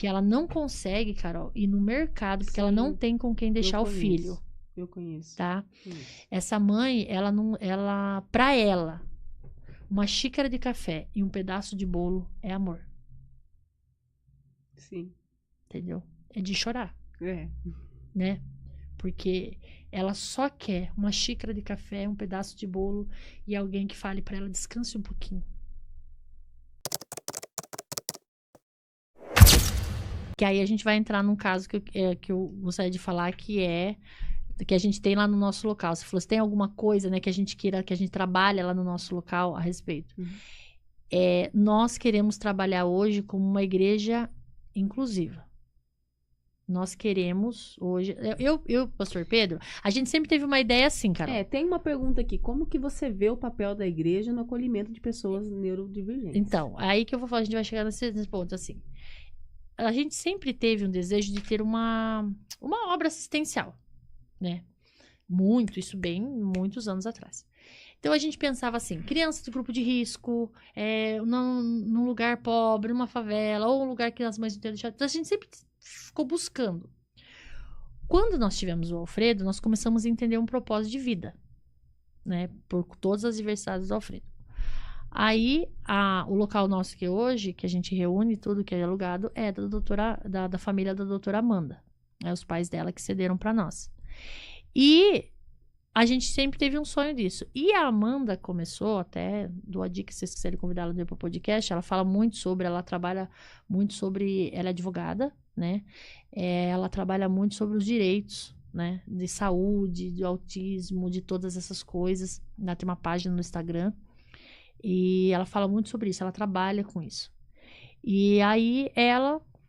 que ela não consegue, Carol, ir no mercado, porque ela não tem com quem deixar o filho. Eu conheço. Tá? Essa mãe, pra ela, uma xícara de café e um pedaço de bolo é amor. Sim. Entendeu? É de chorar. É. Né? Porque ela só quer uma xícara de café, um pedaço de bolo e alguém que fale pra ela, descanse um pouquinho. Que aí a gente vai entrar num caso que eu gostaria de falar, que a gente tem lá no nosso local. Você falou, se tem alguma coisa, né, que a gente queira, que a gente trabalha lá no nosso local a respeito. Nós queremos trabalhar hoje como uma igreja inclusiva. Nós queremos hoje... Pastor Pedro, a gente sempre teve uma ideia assim, Carol. Tem uma pergunta aqui. Como que você vê o papel da igreja no acolhimento de pessoas neurodivergentes? Então, aí que eu vou falar, a gente vai chegar nesse ponto, assim. A gente sempre teve um desejo de ter uma obra assistencial, né? Muitos anos atrás. Então, a gente pensava assim, crianças do grupo de risco, num lugar pobre, numa favela, ou um lugar que as mães não têm deixado. Então, a gente sempre ficou buscando. Quando nós tivemos o Alfredo, nós começamos a entender um propósito de vida, né? Por todas as diversidades do Alfredo. Aí, o local nosso que hoje, que a gente reúne tudo que é alugado, é da família da doutora Amanda. Os pais dela que cederam para nós. E a gente sempre teve um sonho disso. E a Amanda começou, até dou a dica, se vocês quiserem convidar ela para o podcast, ela fala muito sobre, ela trabalha muito sobre, ela é advogada, né? Ela trabalha muito sobre os direitos, né? De saúde, do autismo, de todas essas coisas. Ela tem uma página no Instagram. E ela fala muito sobre isso, ela trabalha com isso. E aí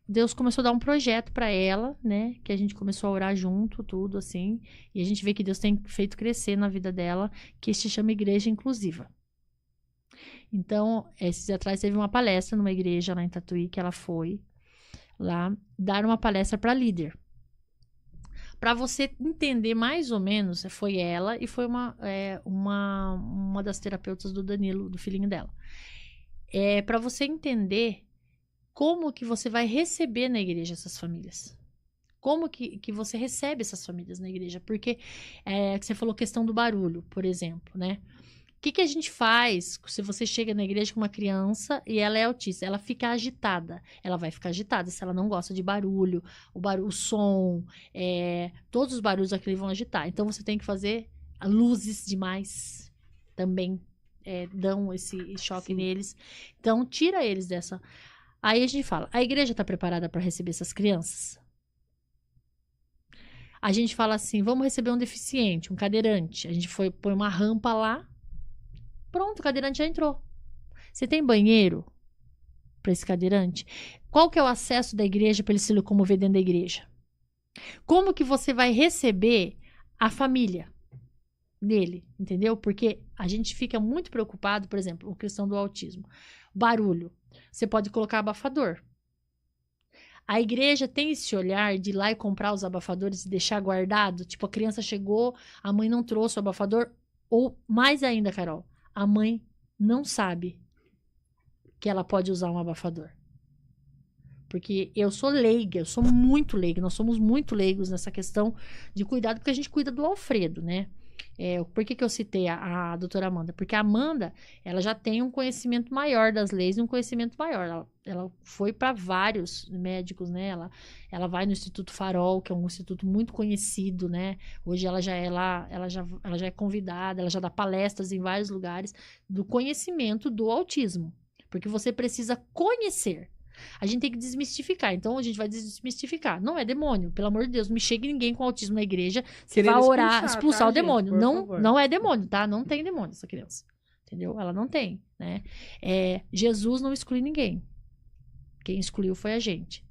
Deus começou a dar um projeto para ela, né? Que a gente começou a orar junto, tudo assim. E a gente vê que Deus tem feito crescer na vida dela, que se chama Igreja Inclusiva. Então, esses dias atrás teve uma palestra numa igreja lá em Tatuí, que ela foi lá dar uma palestra para líder. Para você entender mais ou menos, foi ela e foi uma das terapeutas do Danilo, do filhinho dela. Para você entender como que você vai receber na igreja essas famílias. Como que você recebe essas famílias na igreja? Porque você falou questão do barulho, por exemplo, né? O que a gente faz se você chega na igreja com uma criança e ela é autista? Ela fica agitada. Ela vai ficar agitada se ela não gosta de barulho, o som, todos os barulhos aqui vão agitar. Então, você tem que fazer luzes demais também. Dão esse choque neles. Então, tira eles dessa... Aí a gente fala, a igreja está preparada para receber essas crianças? A gente fala assim, vamos receber um deficiente, um cadeirante. A gente põe uma rampa lá. Pronto, o cadeirante já entrou. Você tem banheiro para esse cadeirante? Qual que é o acesso da igreja para ele se locomover dentro da igreja? Como que você vai receber a família dele, entendeu? Porque a gente fica muito preocupado, por exemplo, com a questão do autismo. Barulho. Você pode colocar abafador. A igreja tem esse olhar de ir lá e comprar os abafadores e deixar guardado? Tipo, a criança chegou, a mãe não trouxe o abafador. Ou, mais ainda, Carol, a mãe não sabe que ela pode usar um abafador. Porque eu sou leiga, eu sou muito leiga, nós somos muito leigos nessa questão de cuidado, porque a gente cuida do Alfredo, né? Por que eu citei a doutora Amanda? Porque a Amanda, ela já tem um conhecimento maior das leis e um conhecimento maior. Ela foi para vários médicos, né? Ela vai no Instituto Farol, que é um instituto muito conhecido, né? Hoje ela já é lá, ela já é convidada, ela já dá palestras em vários lugares do conhecimento do autismo. Porque você precisa conhecer. A gente tem que desmistificar. Então, a gente vai desmistificar. Não é demônio. Pelo amor de Deus, não me chegue ninguém com autismo na igreja. Você vai orar, expulsar o demônio. Não é demônio, tá? Não tem demônio essa criança. Entendeu? Ela não tem, né? Jesus não exclui ninguém. Quem excluiu foi a gente.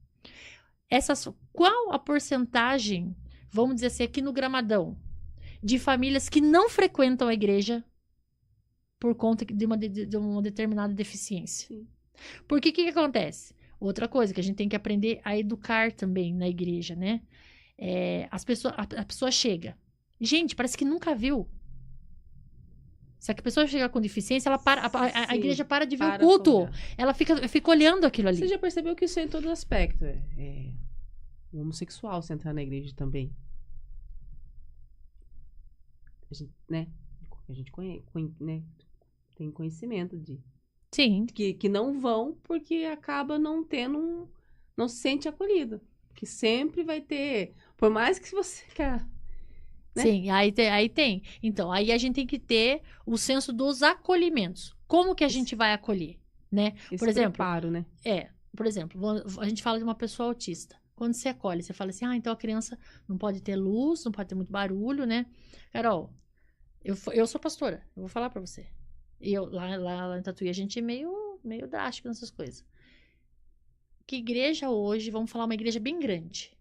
Qual a porcentagem, vamos dizer assim, aqui no Gramadão, de famílias que não frequentam a igreja por conta de uma determinada deficiência? Sim. Porque o que acontece? Outra coisa que a gente tem que aprender a educar também na igreja, né? A pessoa chega. Gente, parece que nunca viu. Se a pessoa chegar com deficiência, ela para, a Sim, igreja para de ver para o culto. de olhar. Ela fica olhando aquilo ali. Você já percebeu que isso é em todo aspecto? O homossexual se entrar na igreja também. A gente, né? A gente né? Tem conhecimento Sim. que não vão porque acaba não tendo não se sente acolhido. Que sempre vai ter, por mais que você quer, né? Sim, aí tem. Então, aí a gente tem que ter o senso dos acolhimentos. Como que a gente vai acolher, né? Esse Por exemplo, preparo, né? por exemplo, a gente fala de uma pessoa autista. Quando você acolhe, você fala assim, então a criança não pode ter luz, não pode ter muito barulho, né? Carol, eu sou pastora, eu vou falar pra você. E lá em Tatuí, a gente é meio drástico nessas coisas. Que igreja hoje, vamos falar uma igreja bem grande.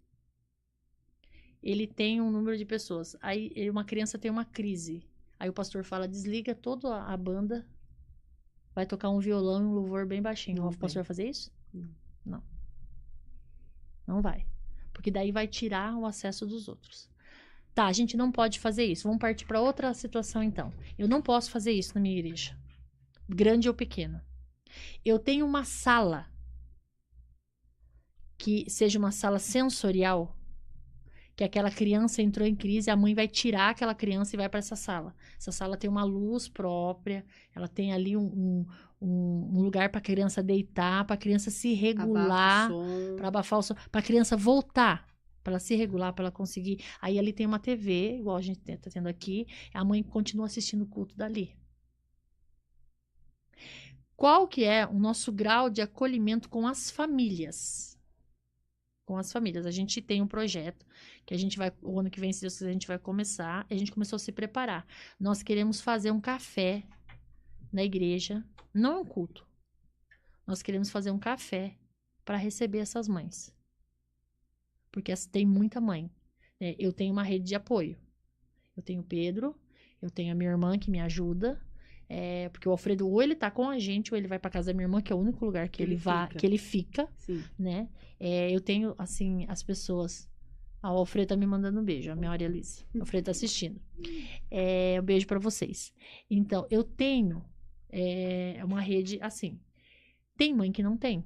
Ele tem um número de pessoas. Aí uma criança tem uma crise. Aí o pastor fala, desliga toda a banda, vai tocar um violão e um louvor bem baixinho. Não O pastor vai. vai fazer isso? Não. Não. Não vai. Porque daí vai tirar o acesso dos outros. Tá, a gente não pode fazer isso. Vamos partir para outra situação então. Eu não posso fazer isso na minha igreja. Grande ou pequena. Eu tenho uma sala que seja uma sala sensorial, que aquela criança entrou em crise, a mãe vai tirar aquela criança e vai para essa sala. Essa sala tem uma luz própria, ela tem ali um lugar para a criança deitar, para a criança se regular, para abafar o som, para a criança voltar, para ela se regular, para ela conseguir. Aí ali tem uma TV, igual a gente está tendo aqui, a mãe continua assistindo o culto dali. Qual que é o nosso grau de acolhimento com as famílias? Com as famílias. A gente tem um projeto que a gente vai, o ano que vem, se Deus quiser, a gente vai começar. A gente começou a se preparar. Nós queremos fazer um café na igreja, não é um culto. Nós queremos fazer um café para receber essas mães. Porque tem muita mãe. Né? Eu tenho uma rede de apoio. Eu tenho o Pedro, eu tenho a minha irmã que me ajuda. Porque o Alfredo, ou ele tá com a gente, ou ele vai pra casa da minha irmã, que é o único lugar que ele fica, Sim. né? Eu tenho, assim, as pessoas. O Alfredo tá me mandando um beijo, a minha Maria Luísa. O Alfredo tá assistindo. Um beijo pra vocês. Então, eu tenho uma rede assim. Tem mãe que não tem.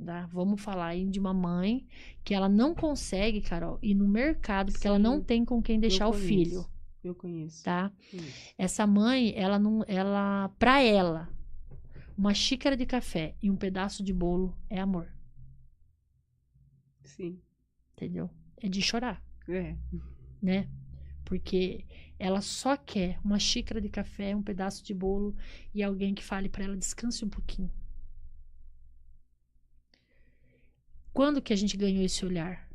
Tá? Vamos falar aí de uma mãe que ela não consegue, Carol, ir no mercado, porque ela não tem com quem deixar o filho. Eu conheço. Tá? Essa mãe, pra ela, uma xícara de café e um pedaço de bolo é amor. Sim. Entendeu? É de chorar. É. Né? Porque ela só quer uma xícara de café, um pedaço de bolo e alguém que fale pra ela, descanse um pouquinho. Quando que a gente ganhou esse olhar?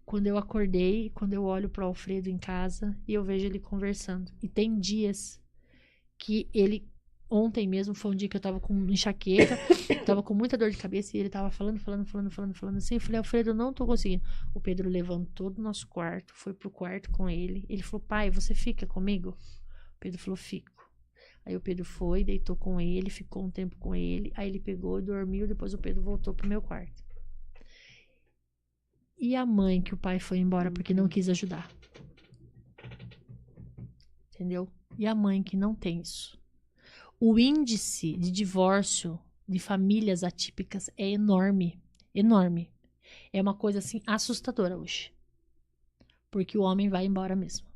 Quando eu acordei, quando eu olho pro Alfredo em casa e eu vejo ele conversando. E tem dias que ele... Ontem mesmo foi um dia que eu tava com enxaqueca, tava com muita dor de cabeça e ele tava falando assim. Eu falei, Alfredo, eu não tô conseguindo. O Pedro levantou do nosso quarto, foi pro quarto com ele. Ele falou, pai, você fica comigo? O Pedro falou, fico. Aí o Pedro foi, deitou com ele, ficou um tempo com ele. Aí ele pegou e dormiu, depois o Pedro voltou pro meu quarto. E a mãe que o pai foi embora porque não quis ajudar? Entendeu? E a mãe que não tem isso? O índice de divórcio de famílias atípicas é enorme. Enorme. É uma coisa assim assustadora hoje. Porque o homem vai embora mesmo.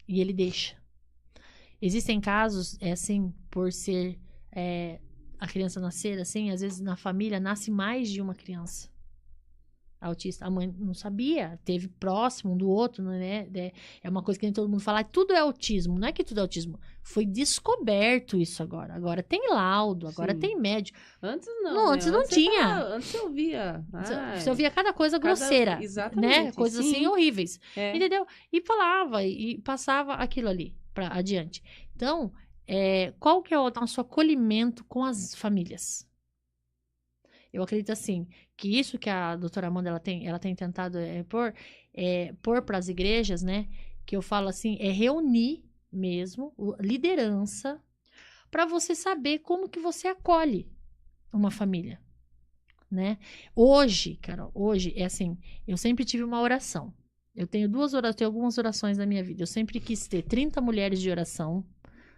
E ele deixa. Existem casos, assim, por ser a criança nascer, assim, às vezes na família nasce mais de uma criança autista. A mãe não sabia, teve próximo um do outro, né? É uma coisa que nem todo mundo fala, tudo é autismo. Não é que tudo é autismo. Foi descoberto isso agora. Agora tem laudo, agora tem médico. Antes não. Não, antes não tinha. Antes eu via. Você ouvia cada coisa grosseira. Exatamente. Né? Coisas assim horríveis. É. Entendeu? E falava, e passava aquilo ali para adiante. Então, qual que é o nosso acolhimento com as famílias? Eu acredito assim, que isso que a doutora Amanda ela tem tentado pôr para as igrejas, né? Que eu falo assim, é reunir mesmo liderança para você saber como que você acolhe uma família, né? Hoje, Carol, é assim, eu sempre tive uma oração. Eu tenho algumas orações na minha vida. Eu sempre quis ter 30 mulheres de oração,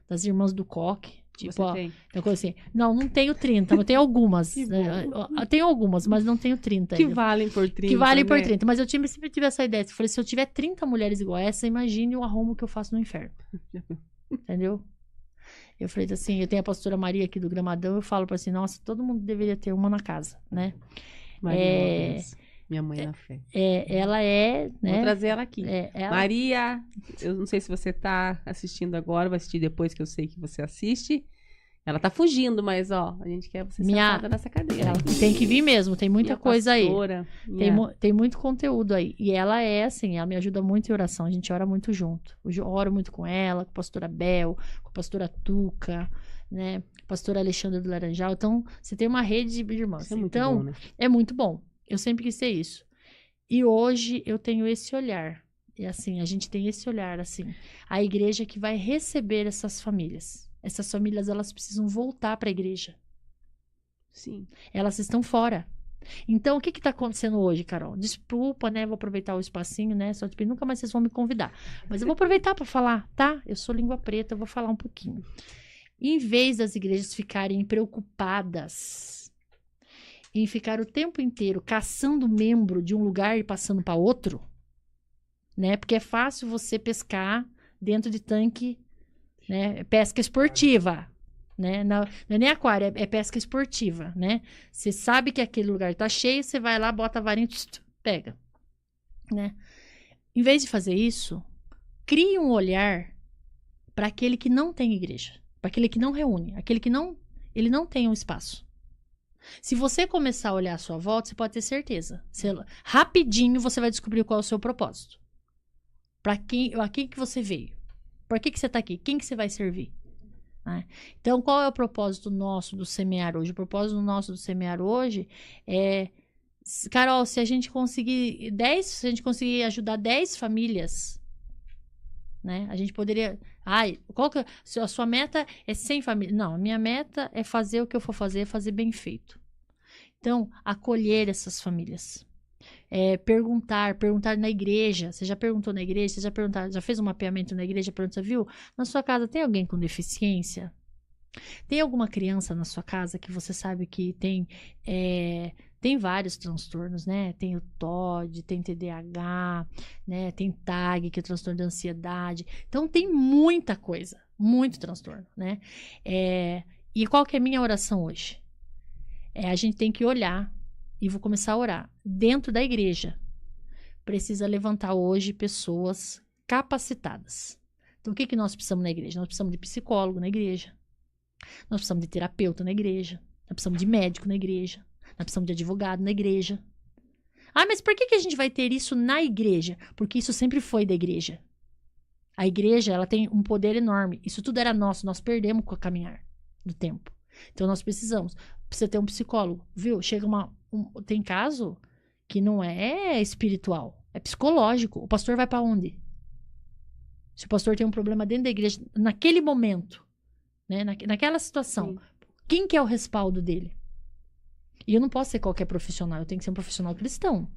das irmãs do coque. Tipo, Você tem? uma coisa assim. Não tenho 30, mas tenho algumas. Que né? bom. Eu tenho algumas, mas não tenho 30 Que ainda. valem por 30, Que valem por né? 30. Mas eu sempre tive essa ideia. Eu falei, se eu tiver 30 mulheres igual a essa, imagine o arrumo que eu faço no inferno. Entendeu? Eu falei assim, eu tenho a pastora Maria aqui do Gramadão, eu falo pra assim, nossa, todo mundo deveria ter uma na casa, né? Maria é uma benção. Minha mãe na fé. Ela é, né? Vou trazer ela aqui. Ela... Maria, eu não sei se você tá assistindo agora, vai assistir depois que eu sei que você assiste. Ela tá fugindo, mas ó, a gente quer você sentada nessa cadeira. Tem que vir mesmo, tem muita coisa pastora, aí. Tem muito conteúdo aí. E ela é assim, ela me ajuda muito em oração, a gente ora muito junto. Eu oro muito com ela, com a pastora Bel, com a pastora Tuca, né? Pastora Alexandra do Laranjal. Então, você tem uma rede de irmãs. Isso é muito então, bom, né? é muito bom. Eu sempre quis ter isso. E hoje eu tenho esse olhar. E assim, a gente tem esse olhar, assim. A igreja que vai receber essas famílias. Essas famílias, elas precisam voltar para a igreja. Sim. Elas estão fora. Então, o que está acontecendo hoje, Carol? Desculpa, né? Vou aproveitar o espacinho, né? Só te nunca mais vocês vão me convidar. Mas eu vou aproveitar para falar, tá? Eu sou língua preta, eu vou falar um pouquinho. Em vez das igrejas ficarem preocupadas em ficar o tempo inteiro caçando membro de um lugar e passando para outro, né? Porque é fácil você pescar dentro de tanque, né? Pesca esportiva, né? Não é nem aquário, é pesca esportiva, né? Você sabe que aquele lugar tá cheio, você vai lá, bota a varinha, pega, né? Em vez de fazer isso, crie um olhar para aquele que não tem igreja, para aquele que não reúne, aquele que ele não tem um espaço. Se você começar a olhar à sua volta, você pode ter certeza. Rapidinho você vai descobrir qual é o seu propósito. Para quem, a quem que você veio? Por que você está aqui? Quem que você vai servir? Né? Então, qual é o propósito nosso do semear hoje? O propósito nosso do semear hoje é, Carol, se a gente conseguir ajudar 10 famílias, né? A gente poderia... qual que a sua meta é 100 famílias? Não, a minha meta é fazer o que eu for fazer bem feito. Então, acolher essas famílias. Perguntar na igreja. Você já perguntou na igreja? Você já fez um mapeamento na igreja? Você viu? Na sua casa tem alguém com deficiência? Tem alguma criança na sua casa que você sabe que tem vários transtornos, né? Tem o TOD, tem TDAH, né? Tem TAG, que é o transtorno de ansiedade. Então, tem muita coisa, muito transtorno, né? E qual que é a minha oração hoje? A gente tem que olhar, e vou começar a orar, dentro da igreja. Precisa levantar hoje pessoas capacitadas. Então, o que nós precisamos na igreja? Nós precisamos de psicólogo na igreja. Nós precisamos de terapeuta na igreja. Nós precisamos de médico na igreja. Nós precisamos de advogado na igreja. Mas por que a gente vai ter isso na igreja? Porque isso sempre foi da igreja. A igreja, ela tem um poder enorme. Isso tudo era nosso, nós perdemos com o caminhar do tempo. Então, nós precisa ter um psicólogo, viu? Tem caso que não é espiritual, é psicológico. O pastor vai para onde? Se o pastor tem um problema dentro da igreja, naquele momento, né? Naquela situação, sim, quem que é o respaldo dele? E eu não posso ser qualquer profissional, eu tenho que ser um profissional cristão,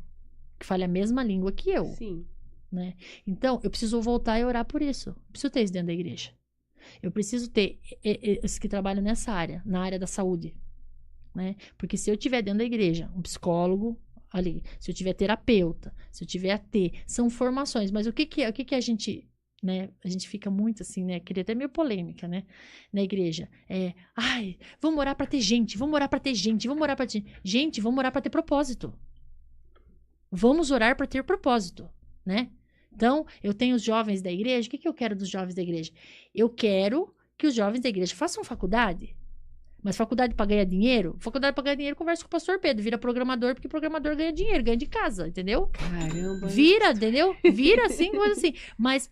que fale a mesma língua que eu. Sim. Né? Então, eu preciso voltar e orar por isso. Eu preciso ter isso dentro da igreja. Eu preciso ter esses que trabalham nessa área, na área da saúde. Né? Porque se eu tiver dentro da igreja um psicólogo ali, se eu tiver terapeuta, se eu tiver AT, são formações. Mas o que a gente, né? A gente fica muito assim, né? Queria até meio polêmica, né? Na igreja. Vamos orar para ter gente, vamos orar para ter gente, vamos orar para ter gente, vamos orar para ter propósito. Vamos orar para ter propósito, né? Então, eu tenho os jovens da igreja. O que eu quero dos jovens da igreja? Eu quero que os jovens da igreja façam faculdade. Mas faculdade para ganhar dinheiro? Faculdade para ganhar dinheiro, conversa com o pastor Pedro. Vira programador, porque programador ganha dinheiro, ganha de casa, entendeu? Caramba. Vira, entendeu? Vira assim, coisa assim. Mas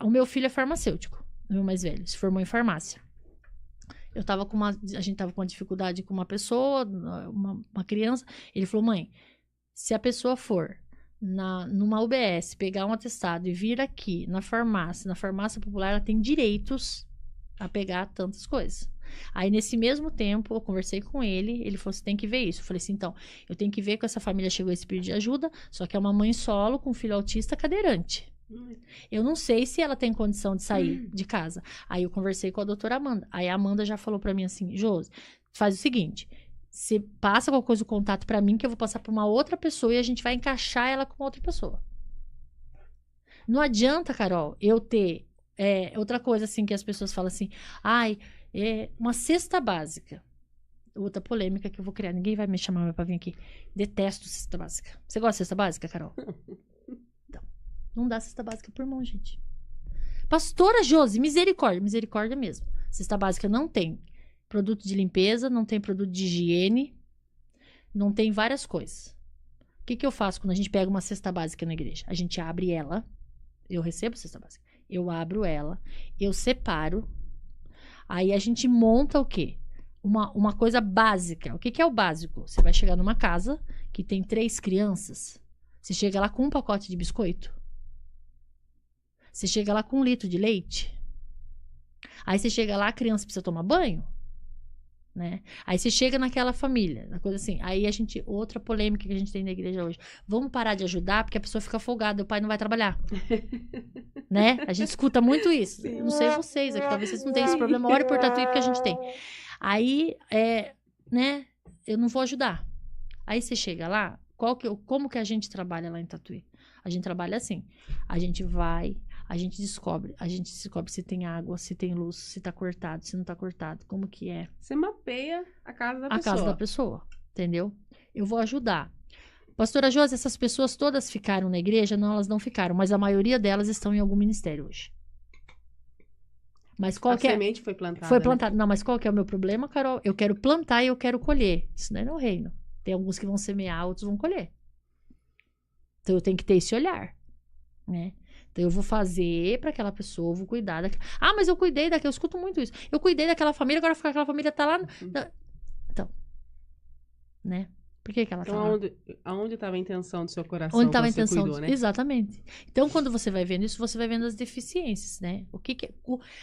o meu filho é farmacêutico, o meu mais velho. Se formou em farmácia. A gente tava com uma dificuldade com uma pessoa, uma criança. Ele falou, mãe, se a pessoa for numa UBS, pegar um atestado e vir aqui na farmácia popular, ela tem direitos a pegar tantas coisas. Aí, nesse mesmo tempo, eu conversei com ele. Ele falou, você tem que ver isso. Eu falei assim, então, eu tenho que ver que essa família chegou a esse pedido de ajuda, só que é uma mãe solo com filho autista cadeirante. Eu não sei se ela tem condição de sair de casa. Aí, eu conversei com a doutora Amanda. Aí, a Amanda já falou pra mim assim, Josi, faz o seguinte, você passa qualquer coisa, o contato pra mim, que eu vou passar pra uma outra pessoa e a gente vai encaixar ela com outra pessoa. Não adianta, Carol, eu ter... outra coisa, assim, que as pessoas falam assim, ai, uma cesta básica. Outra polêmica que eu vou criar. Ninguém vai me chamar pra vir aqui. Detesto cesta básica. Você gosta de cesta básica, Carol? Então, não dá cesta básica por mão, gente. Pastora Josi, misericórdia. Misericórdia mesmo. Cesta básica não tem produto de limpeza, não tem produto de higiene, não tem várias coisas. O que eu faço quando a gente pega uma cesta básica na igreja? A gente abre ela. Eu recebo cesta básica. Eu abro ela, eu separo, aí a gente monta o quê? Uma coisa básica. O que é o básico? Você vai chegar numa casa que tem 3 crianças, você chega lá com um pacote de biscoito, você chega lá com 1 litro de leite, aí você chega lá, a criança precisa tomar banho, né? Aí você chega naquela família, uma coisa assim. Aí outra polêmica que a gente tem na igreja hoje. Vamos parar de ajudar porque a pessoa fica folgada, o pai não vai trabalhar. Né? A gente escuta muito isso. Sim. Eu não sei vocês aqui, talvez vocês não tenham esse problema. Ore por Tatuí porque a gente tem. Aí, né? Eu não vou ajudar. Aí você chega lá, como que a gente trabalha lá em Tatuí? A gente trabalha assim. A gente vai, a gente descobre se tem água, se tem luz, se tá cortado, se não tá cortado, como que é. Você mapeia a casa da pessoa. A casa da pessoa, entendeu? Eu vou ajudar. Pastora Josi, essas pessoas todas ficaram na igreja? Não, elas não ficaram, mas a maioria delas estão em algum ministério hoje. Mas qual que é? A semente foi plantada. Foi plantada. Né? Não, mas qual que é o meu problema, Carol? Eu quero plantar e eu quero colher. Isso não é no reino. Tem alguns que vão semear, outros vão colher. Então eu tenho que ter esse olhar, né? Então eu vou fazer para aquela pessoa, eu vou cuidar daquela... Ah, mas eu cuidei daquela, eu escuto muito isso. Eu cuidei daquela família, agora aquela família tá lá... Então, né? Por que ela tá lá? Aonde estava a intenção do seu coração? Onde estava a intenção? Cuidou, né? Exatamente. Então, quando você vai vendo isso, você vai vendo as deficiências, né? O que é...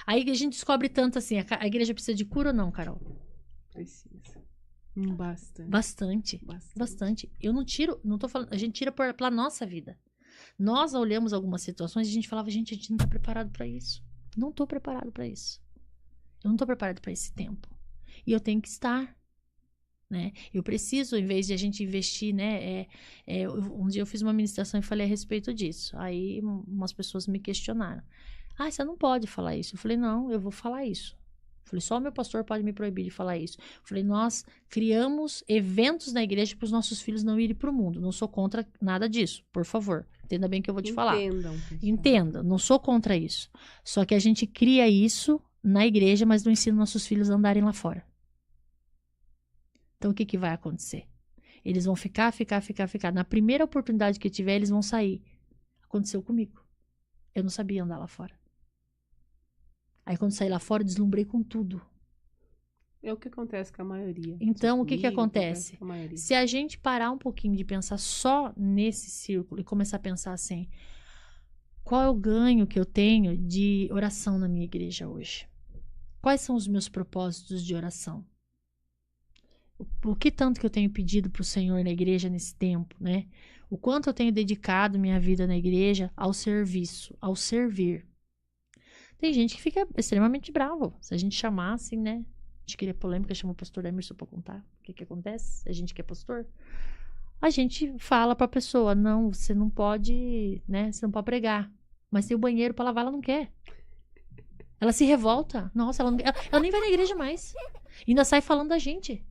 Aí a gente descobre tanto assim, a igreja precisa de cura ou não, Carol? Precisa. Bastante. Eu não tiro, não tô falando, a gente tira pela nossa vida. Nós olhamos algumas situações e a gente falava, gente, a gente não tá preparado para isso. Não tô preparado para isso. Eu não tô preparado para esse tempo. E eu tenho que estar, né? Eu preciso, em vez de a gente investir, né? Um dia eu fiz uma ministração e falei a respeito disso. Aí umas pessoas me questionaram. Ah, você não pode falar isso. Eu falei, não, eu vou falar isso. Eu falei, só o meu pastor pode me proibir de falar isso. Eu falei, nós criamos eventos na igreja para os nossos filhos não irem para o mundo. Não sou contra nada disso, por favor. Entenda bem o que eu vou te falar. Entenda, não sou contra isso. Só que a gente cria isso na igreja, mas não ensina nossos filhos a andarem lá fora. Então, o que vai acontecer? Eles vão ficar. Na primeira oportunidade que tiver, eles vão sair. Aconteceu comigo. Eu não sabia andar lá fora. Aí, quando saí lá fora, eu deslumbrei com tudo. É o que acontece com a maioria. Então, o que acontece? Se a gente parar um pouquinho de pensar só nesse círculo e começar a pensar assim, qual é o ganho que eu tenho de oração na minha igreja hoje? Quais são os meus propósitos de oração? O que tanto que eu tenho pedido para o Senhor na igreja nesse tempo, né? O quanto eu tenho dedicado minha vida na igreja ao serviço, ao servir. Tem gente que fica extremamente bravo. Se a gente chamar assim, né? A gente queria polêmica, chamou o pastor Emerson para contar o que acontece. A gente que é pastor. A gente fala para a pessoa, não, você não pode, né? Você não pode pregar. Mas tem o banheiro para lavar, ela não quer. Ela se revolta. Nossa, ela nem vai na igreja mais. E ainda sai falando da gente.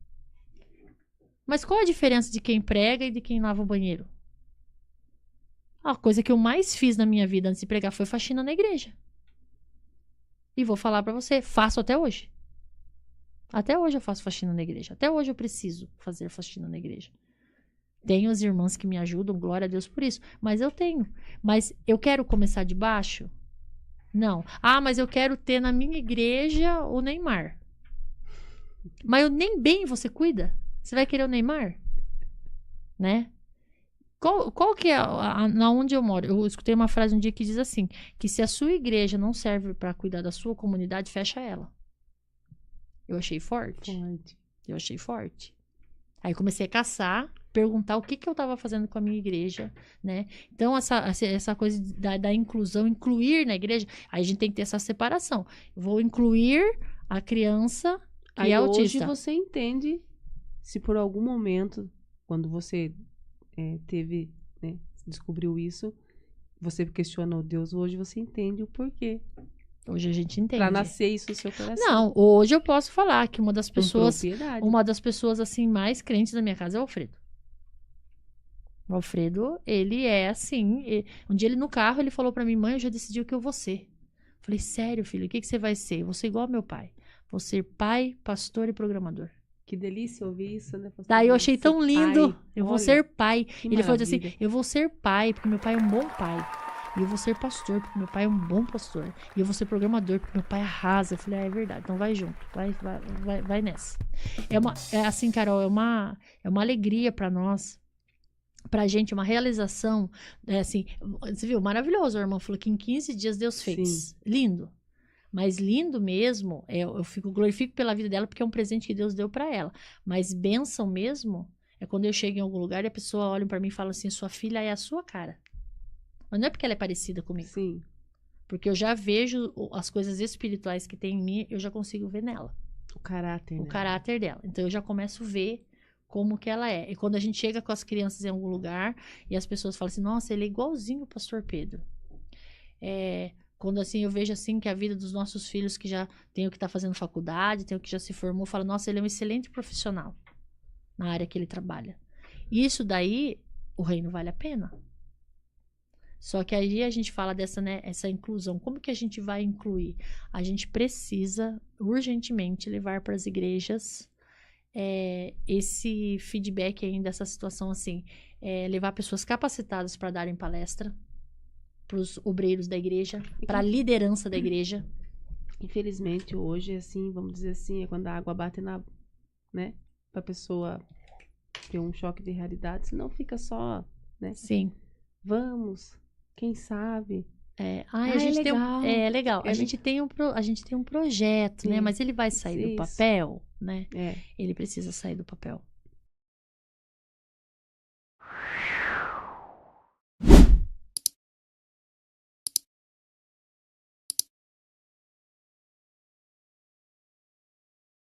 Mas qual a diferença de quem prega e de quem lava o banheiro? A coisa que eu mais fiz na minha vida antes de pregar foi faxina na igreja. E vou falar pra você, faço até hoje. Até hoje eu faço faxina na igreja. Até hoje eu preciso fazer faxina na igreja. Tenho as irmãs que me ajudam, glória a Deus por isso. Mas eu tenho. Mas eu quero começar de baixo? Não. Ah, mas eu quero ter na minha igreja o Neymar. Mas nem bem você cuida? Você vai querer o Neymar? Né? Qual que é na onde eu moro? Eu escutei uma frase um dia que diz assim, que se a sua igreja não serve para cuidar da sua comunidade, fecha ela. Eu achei forte. Forte. Eu achei forte. Aí comecei a caçar, perguntar o que eu estava fazendo com a minha igreja, né? Então, essa coisa da inclusão, incluir na igreja, aí a gente tem que ter essa separação. Eu vou incluir a criança que Aí é hoje autista. você entende se por algum momento, quando você teve, né, descobriu isso, você questionou Deus, hoje você entende o porquê. Hoje a gente entende. Pra nascer isso no seu coração. Não, hoje eu posso falar que uma das Com pessoas, propriedade. assim, mais crentes da minha casa é o Alfredo. O Alfredo, ele é assim, um dia ele no carro, ele falou pra mim, mãe, eu já decidi o que eu vou ser. Falei, sério, filho, o que você vai ser? Eu vou ser igual ao meu pai. Vou ser pai, pastor e programador. Que delícia ouvir isso, né? Pastor? Daí eu achei Ser tão lindo. pai. Eu vou Olha, ser pai. que Ele falou assim, maravilha. eu vou ser pai, porque meu pai é um bom pai. E eu vou ser pastor, porque meu pai é um bom pastor. E eu vou ser programador, porque meu pai arrasa. Eu falei, é verdade, então vai junto. Vai nessa. Assim, Carol, é uma alegria pra nós. Pra gente, uma realização. Assim, você viu, maravilhoso. O irmão falou que em 15 dias Deus fez. Sim. Lindo. Mas lindo mesmo, eu glorifico pela vida dela, porque é um presente que Deus deu pra ela. Mas bênção mesmo é quando eu chego em algum lugar e a pessoa olha pra mim e fala assim, sua filha é a sua cara. Mas não é porque ela é parecida comigo. Sim. Porque eu já vejo as coisas espirituais que tem em mim, eu já consigo ver nela. O caráter, O né? caráter dela. Então eu já começo a ver como que ela é. E quando a gente chega com as crianças em algum lugar e as pessoas falam assim, nossa, ele é igualzinho o pastor Pedro. Quando assim eu vejo assim que a vida dos nossos filhos que já tem o que está fazendo faculdade, tem o que já se formou, fala, nossa, ele é um excelente profissional na área que ele trabalha. Isso daí, o reino vale a pena. Só que aí a gente fala dessa, né, essa inclusão. Como que a gente vai incluir? A gente precisa urgentemente levar para as igrejas esse feedback ainda dessa situação assim, levar pessoas capacitadas para darem palestra para os obreiros da igreja, para a liderança da igreja. Infelizmente, hoje, assim, vamos dizer assim, é quando a água bate na, né, pra pessoa ter um choque de realidade, senão fica só, né? Sim. Vamos, quem sabe? A gente legal. tem legal. É A gente tem um projeto, né? Mas ele vai sair do Isso. papel, né? É. Ele precisa sair do papel.